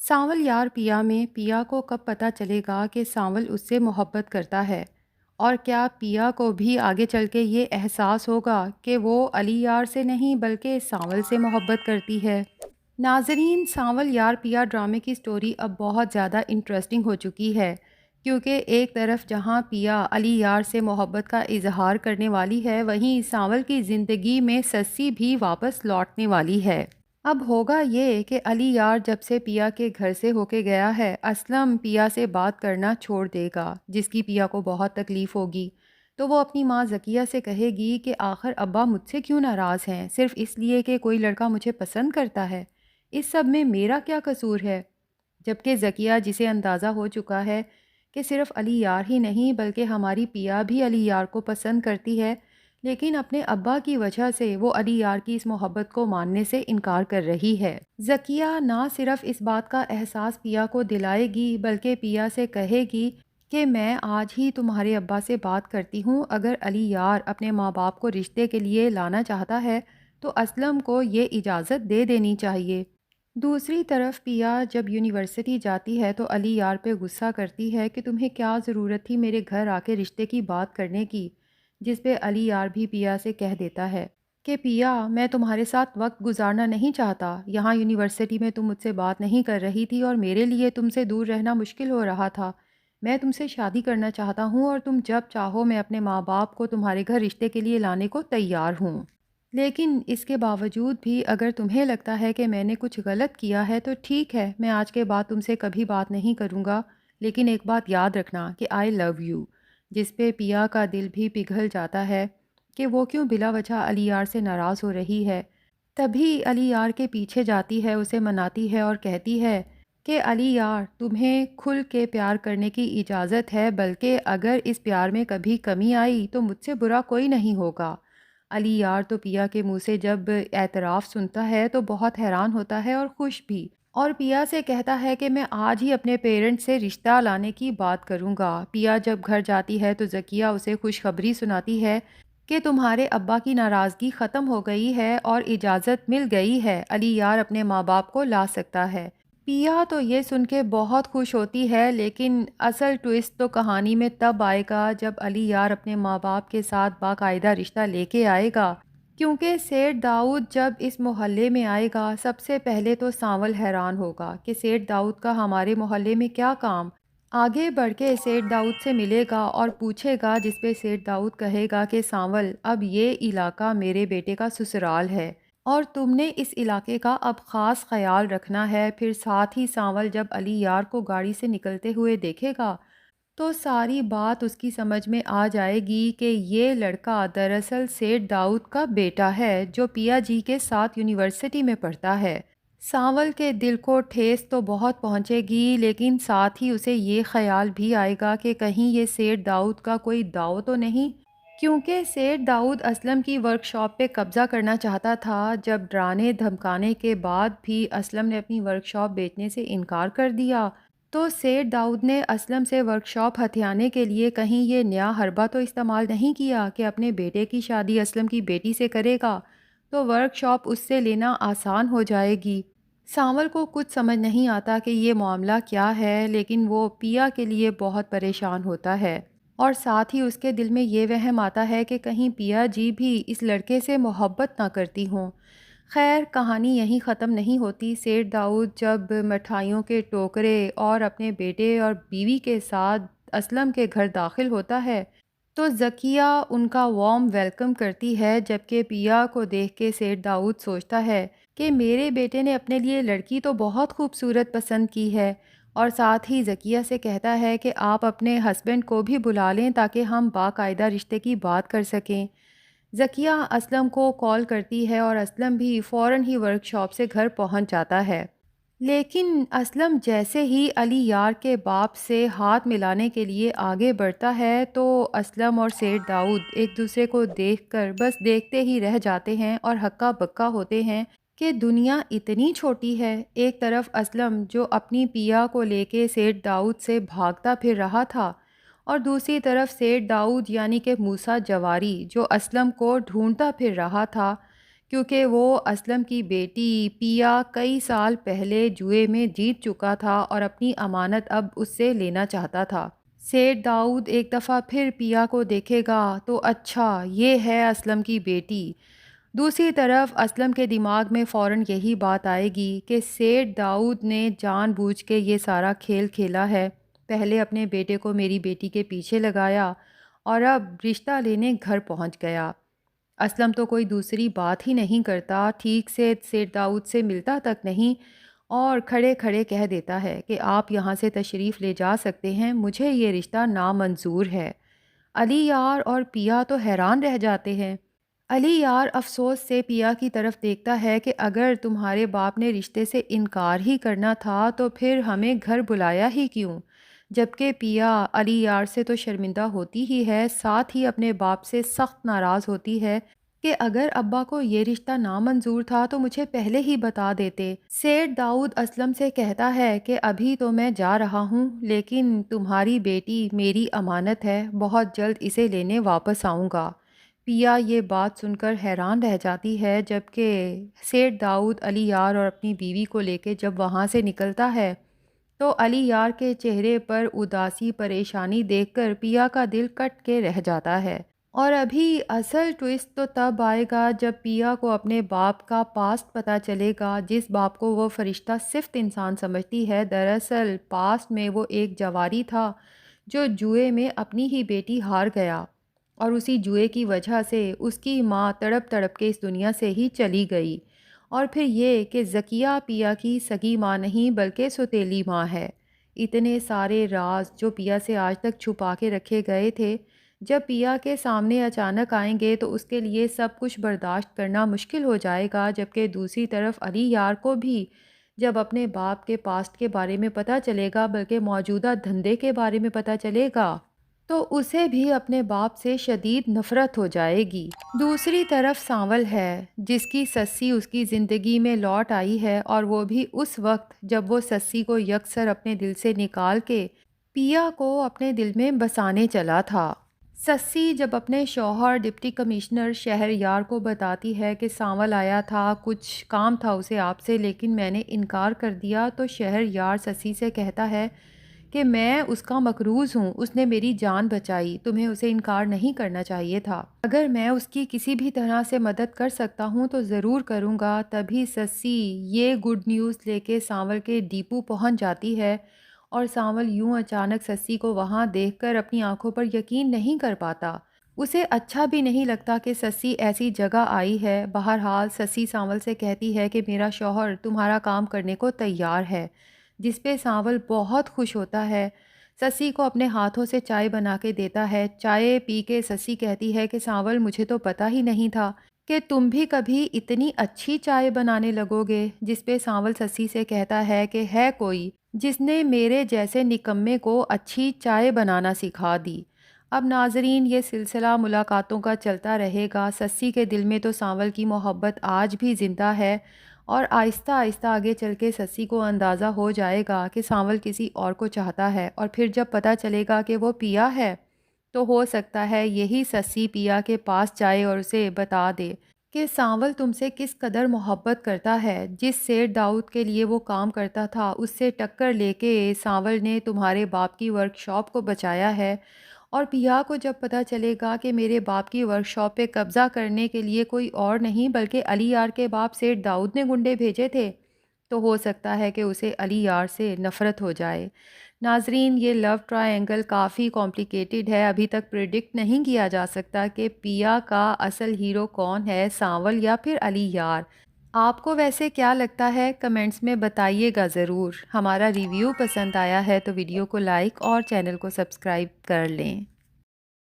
سانول یار پیا میں پیا کو کب پتہ چلے گا کہ سانول اس سے محبت کرتا ہے؟ اور کیا پیا کو بھی آگے چل کے یہ احساس ہوگا کہ وہ علی یار سے نہیں بلکہ سانول سے محبت کرتی ہے؟ ناظرین، سانول یار پیا ڈرامے کی سٹوری اب بہت زیادہ انٹرسٹنگ ہو چکی ہے، کیونکہ ایک طرف جہاں پیا علی یار سے محبت کا اظہار کرنے والی ہے، وہیں سانول کی زندگی میں سسی بھی واپس لوٹنے والی ہے۔ اب ہوگا یہ کہ علی یار جب سے پیا کے گھر سے ہو کے گیا ہے، اسلم پیا سے بات کرنا چھوڑ دے گا، جس کی پیا کو بہت تکلیف ہوگی۔ تو وہ اپنی ماں ذکیہ سے کہے گی کہ آخر ابا مجھ سے کیوں ناراض ہیں، صرف اس لیے کہ کوئی لڑکا مجھے پسند کرتا ہے؟ اس سب میں میرا کیا قصور ہے؟ جبکہ ذکیہ، جسے اندازہ ہو چکا ہے کہ صرف علی یار ہی نہیں بلکہ ہماری پیا بھی علی یار کو پسند کرتی ہے، لیکن اپنے ابا کی وجہ سے وہ علی یار کی اس محبت کو ماننے سے انکار کر رہی ہے۔ ذکیہ نہ صرف اس بات کا احساس پیا کو دلائے گی بلکہ پیا سے کہے گی کہ میں آج ہی تمہارے ابا سے بات کرتی ہوں، اگر علی یار اپنے ماں باپ کو رشتے کے لیے لانا چاہتا ہے تو اسلم کو یہ اجازت دے دینی چاہیے۔ دوسری طرف پیا جب یونیورسٹی جاتی ہے تو علی یار پہ غصہ کرتی ہے کہ تمہیں کیا ضرورت تھی میرے گھر آ کے رشتے کی بات کرنے کی، جس پہ علی یار بھی پیا سے کہہ دیتا ہے کہ پیا، میں تمہارے ساتھ وقت گزارنا نہیں چاہتا، یہاں یونیورسٹی میں تم مجھ سے بات نہیں کر رہی تھی اور میرے لیے تم سے دور رہنا مشکل ہو رہا تھا، میں تم سے شادی کرنا چاہتا ہوں اور تم جب چاہو میں اپنے ماں باپ کو تمہارے گھر رشتے کے لیے لانے کو تیار ہوں۔ لیکن اس کے باوجود بھی اگر تمہیں لگتا ہے کہ میں نے کچھ غلط کیا ہے تو ٹھیک ہے، میں آج کے بعد تم سے کبھی بات نہیں کروں گا، لیکن ایک بات یاد رکھنا کہ آئی لو یو، جس پہ پیا کا دل بھی پگھل جاتا ہے کہ وہ کیوں بلا وجہ علی یار سے ناراض ہو رہی ہے۔ تبھی علی یار کے پیچھے جاتی ہے، اسے مناتی ہے اور کہتی ہے کہ علی یار، تمہیں کھل کے پیار کرنے کی اجازت ہے، بلکہ اگر اس پیار میں کبھی کمی آئی تو مجھ سے برا کوئی نہیں ہوگا۔ علی یار تو پیا کے منہ سے جب اعتراف سنتا ہے تو بہت حیران ہوتا ہے اور خوش بھی، اور پیا سے کہتا ہے کہ میں آج ہی اپنے پیرنٹ سے رشتہ لانے کی بات کروں گا۔ پیا جب گھر جاتی ہے تو ذکیہ اسے خوشخبری سناتی ہے کہ تمہارے ابا کی ناراضگی ختم ہو گئی ہے اور اجازت مل گئی ہے، علی یار اپنے ماں باپ کو لا سکتا ہے۔ پیا تو یہ سن کے بہت خوش ہوتی ہے، لیکن اصل ٹوئسٹ تو کہانی میں تب آئے گا جب علی یار اپنے ماں باپ کے ساتھ باقاعدہ رشتہ لے کے آئے گا، کیونکہ سیٹھ داؤد جب اس محلے میں آئے گا سب سے پہلے تو سانول حیران ہوگا کہ سیٹھ داؤد کا ہمارے محلے میں کیا کام۔ آگے بڑھ کے سیٹھ داؤد سے ملے گا اور پوچھے گا، جس پہ سیٹھ داؤد کہے گا کہ سانول، اب یہ علاقہ میرے بیٹے کا سسرال ہے اور تم نے اس علاقے کا اب خاص خیال رکھنا ہے۔ پھر ساتھ ہی سانول جب علی یار کو گاڑی سے نکلتے ہوئے دیکھے گا تو ساری بات اس کی سمجھ میں آ جائے گی کہ یہ لڑکا دراصل سیٹھ داؤد کا بیٹا ہے جو پیا جی کے ساتھ یونیورسٹی میں پڑھتا ہے۔ سانول کے دل کو ٹھیس تو بہت پہنچے گی، لیکن ساتھ ہی اسے یہ خیال بھی آئے گا کہ کہیں یہ سیٹھ داؤد کا کوئی داؤ تو نہیں، کیونکہ سیٹھ داؤد اسلم کی ورک شاپ پہ قبضہ کرنا چاہتا تھا۔ جب ڈرانے دھمکانے کے بعد بھی اسلم نے اپنی ورک شاپ بیچنے سے انکار کر دیا تو سیٹھ داؤد نے اسلم سے ورک شاپ ہتھیانے کے لیے کہیں یہ نیا حربہ تو استعمال نہیں کیا کہ اپنے بیٹے کی شادی اسلم کی بیٹی سے کرے گا تو ورک شاپ اس سے لینا آسان ہو جائے گی۔ سانول کو کچھ سمجھ نہیں آتا کہ یہ معاملہ کیا ہے، لیکن وہ پیا کے لیے بہت پریشان ہوتا ہے، اور ساتھ ہی اس کے دل میں یہ وہم آتا ہے کہ کہیں پیا جی بھی اس لڑکے سے محبت نہ کرتی ہوں۔ خیر، کہانی یہیں ختم نہیں ہوتی۔ سیٹھ داؤد جب مٹھائیوں کے ٹوکرے اور اپنے بیٹے اور بیوی کے ساتھ اسلم کے گھر داخل ہوتا ہے تو ذکیہ ان کا وارم ویلکم کرتی ہے، جبکہ پیا کو دیکھ کے سیٹھ داؤد سوچتا ہے کہ میرے بیٹے نے اپنے لیے لڑکی تو بہت خوبصورت پسند کی ہے، اور ساتھ ہی ذکیہ سے کہتا ہے کہ آپ اپنے ہسبینڈ کو بھی بلا لیں تاکہ ہم باقاعدہ رشتے کی بات کر سکیں۔ ذکیہ اسلم کو کال کرتی ہے اور اسلم بھی فوراً ہی ورک شاپ سے گھر پہنچ جاتا ہے، لیکن اسلم جیسے ہی علی یار کے باپ سے ہاتھ ملانے کے لیے آگے بڑھتا ہے تو اسلم اور سیٹھ داؤد ایک دوسرے کو دیکھ کر بس دیکھتے ہی رہ جاتے ہیں اور ہکا بکا ہوتے ہیں کہ دنیا اتنی چھوٹی ہے۔ ایک طرف اسلم جو اپنی پیا کو لے کے سیٹھ داؤد سے بھاگتا پھر رہا تھا، اور دوسری طرف سیٹھ داؤد یعنی کہ موسیٰ جواری جو اسلم کو ڈھونڈتا پھر رہا تھا، کیونکہ وہ اسلم کی بیٹی پیا کئی سال پہلے جوئے میں جیت چکا تھا اور اپنی امانت اب اس سے لینا چاہتا تھا۔ سیٹھ داؤد ایک دفعہ پھر پیا کو دیکھے گا تو اچھا یہ ہے اسلم کی بیٹی۔ دوسری طرف اسلم کے دماغ میں فوراً یہی بات آئے گی کہ سیٹھ داؤد نے جان بوجھ کے یہ سارا کھیل کھیلا ہے، پہلے اپنے بیٹے کو میری بیٹی کے پیچھے لگایا اور اب رشتہ لینے گھر پہنچ گیا۔ اسلم تو کوئی دوسری بات ہی نہیں کرتا، ٹھیک سے سیٹھ داؤد سے ملتا تک نہیں اور کھڑے کھڑے کہہ دیتا ہے کہ آپ یہاں سے تشریف لے جا سکتے ہیں، مجھے یہ رشتہ نامنظور ہے۔ علی یار اور پیا تو حیران رہ جاتے ہیں۔ علی یار افسوس سے پیا کی طرف دیکھتا ہے کہ اگر تمہارے باپ نے رشتے سے انکار ہی کرنا تھا تو پھر ہمیں گھر بلایا ہی کیوں؟ جبکہ پیا علی یار سے تو شرمندہ ہوتی ہی ہے، ساتھ ہی اپنے باپ سے سخت ناراض ہوتی ہے کہ اگر ابا کو یہ رشتہ نامنظور تھا تو مجھے پہلے ہی بتا دیتے۔ سیٹھ داؤد اسلم سے کہتا ہے کہ ابھی تو میں جا رہا ہوں، لیکن تمہاری بیٹی میری امانت ہے، بہت جلد اسے لینے واپس آؤں گا۔ پیا یہ بات سن کر حیران رہ جاتی ہے، جبکہ سیٹھ داؤد علی یار اور اپنی بیوی کو لے کے جب وہاں سے نکلتا ہے تو علی یار کے چہرے پر اداسی پریشانی دیکھ کر پیا کا دل کٹ کے رہ جاتا ہے۔ اور ابھی اصل ٹوئسٹ تو تب آئے گا جب پیا کو اپنے باپ کا پاسٹ پتہ چلے گا، جس باپ کو وہ فرشتہ صفت انسان سمجھتی ہے، دراصل پاسٹ میں وہ ایک جواری تھا جو جوئے میں اپنی ہی بیٹی ہار گیا اور اسی جوئے کی وجہ سے اس کی ماں تڑپ تڑپ کے اس دنیا سے ہی چلی گئی۔ اور پھر یہ کہ ذکیہ پیا کی سگی ماں نہیں بلکہ سوتیلی ماں ہے۔ اتنے سارے راز جو پیا سے آج تک چھپا کے رکھے گئے تھے، جب پیا کے سامنے اچانک آئیں گے تو اس کے لیے سب کچھ برداشت کرنا مشکل ہو جائے گا، جبکہ دوسری طرف علی یار کو بھی جب اپنے باپ کے پاسٹ کے بارے میں پتہ چلے گا، بلکہ موجودہ دھندے کے بارے میں پتہ چلے گا، تو اسے بھی اپنے باپ سے شدید نفرت ہو جائے گی۔ دوسری طرف سانول ہے، جس کی سسی اس کی زندگی میں لوٹ آئی ہے، اور وہ بھی اس وقت جب وہ سسی کو یکسر اپنے دل سے نکال کے پیا کو اپنے دل میں بسانے چلا تھا۔ سسی جب اپنے شوہر ڈپٹی کمشنر شہر یار کو بتاتی ہے کہ سانول آیا تھا، کچھ کام تھا اسے آپ سے لیکن میں نے انکار کر دیا، تو شہر یار سسی سے کہتا ہے کہ میں اس کا مقروض ہوں، اس نے میری جان بچائی، تمہیں اسے انکار نہیں کرنا چاہیے تھا۔ اگر میں اس کی کسی بھی طرح سے مدد کر سکتا ہوں تو ضرور کروں گا۔ تبھی سسی یہ گڈ نیوز لے کے سانول کے ڈیپو پہنچ جاتی ہے اور سانول یوں اچانک سسی کو وہاں دیکھ کر اپنی آنکھوں پر یقین نہیں کر پاتا۔ اسے اچھا بھی نہیں لگتا کہ سسی ایسی جگہ آئی ہے۔ بہرحال سسی سانول سے کہتی ہے کہ میرا شوہر تمہارا کام کرنے کو تیار ہے، جس پہ سانول بہت خوش ہوتا ہے۔ سسی کو اپنے ہاتھوں سے چائے بنا کے دیتا ہے۔ چائے پی کے سسی کہتی ہے کہ سانول مجھے تو پتہ ہی نہیں تھا کہ تم بھی کبھی اتنی اچھی چائے بنانے لگو گے، جس پہ سانول سسی سے کہتا ہے کہ ہے کوئی جس نے میرے جیسے نکمے کو اچھی چائے بنانا سکھا دی۔ اب ناظرین یہ سلسلہ ملاقاتوں کا چلتا رہے گا۔ سسی کے دل میں تو سانول کی محبت آج بھی زندہ ہے اور آہستہ آہستہ آگے چل کے سسی کو اندازہ ہو جائے گا کہ سانول کسی اور کو چاہتا ہے، اور پھر جب پتہ چلے گا کہ وہ پیا ہے تو ہو سکتا ہے یہی سسی پیا کے پاس جائے اور اسے بتا دے کہ سانول تم سے کس قدر محبت کرتا ہے۔ جس سیٹھ داؤد کے لیے وہ کام کرتا تھا، اس سے ٹکر لے کے سانول نے تمہارے باپ کی ورک شاپ کو بچایا ہے، اور پیا کو جب پتہ چلے گا کہ میرے باپ کی ورک شاپ پہ قبضہ کرنے کے لیے کوئی اور نہیں بلکہ علی یار کے باپ سیٹھ داؤد نے گنڈے بھیجے تھے، تو ہو سکتا ہے کہ اسے علی یار سے نفرت ہو جائے۔ ناظرین یہ لو ٹرائنگل کافی کمپلیکیٹڈ ہے، ابھی تک پریڈکٹ نہیں کیا جا سکتا کہ پیا کا اصل ہیرو کون ہے، سانول یا پھر علی یار۔ آپ کو ویسے کیا لگتا ہے؟ کمنٹس میں بتائیے گا ضرور۔ ہمارا ریویو پسند آیا ہے تو ویڈیو کو لائک اور چینل کو سبسکرائب کر لیں۔